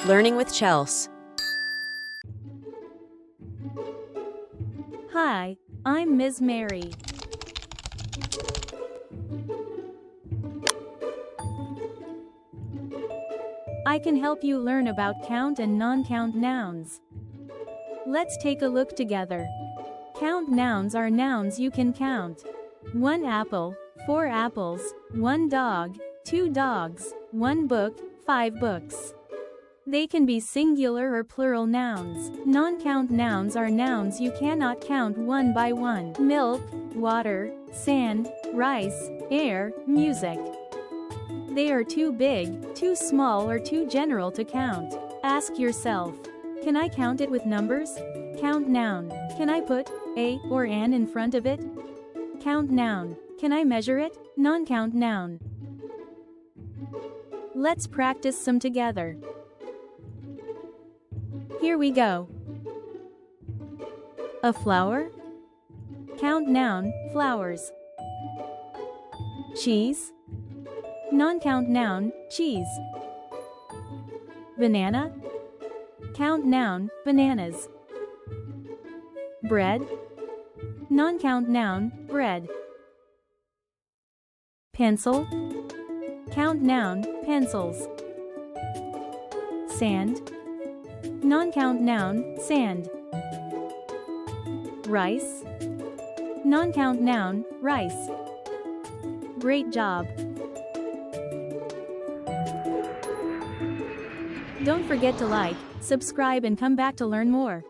Learning with Chels. Hi, I'm Ms. Mary. I can help you learn about count and non-count nouns. Let's take a look together. Count nouns are nouns you can count. 1 apple, 4 apples, 1 dog, 2 dogs, 1 book, 5 books. They can be singular or plural nouns. Non-count nouns are nouns you cannot count one by one. Milk, water, sand, rice, air, music. They are too big, too small, or too general to count. Ask yourself, can I count it with numbers? Count noun. Can I put a or an in front of it? Count noun. Can I measure it? Non-count noun. Let's practice some together. Here we go. A flower. Count noun, flowers. Cheese. Non-count noun, cheese. Banana. Count noun, bananas. Bread. Non-count noun, bread. Pencil. Count noun, pencils. Sand. Non-count noun, sand. Rice. Non-count noun, rice. Great job! Don't forget to like, subscribe and come back to learn more.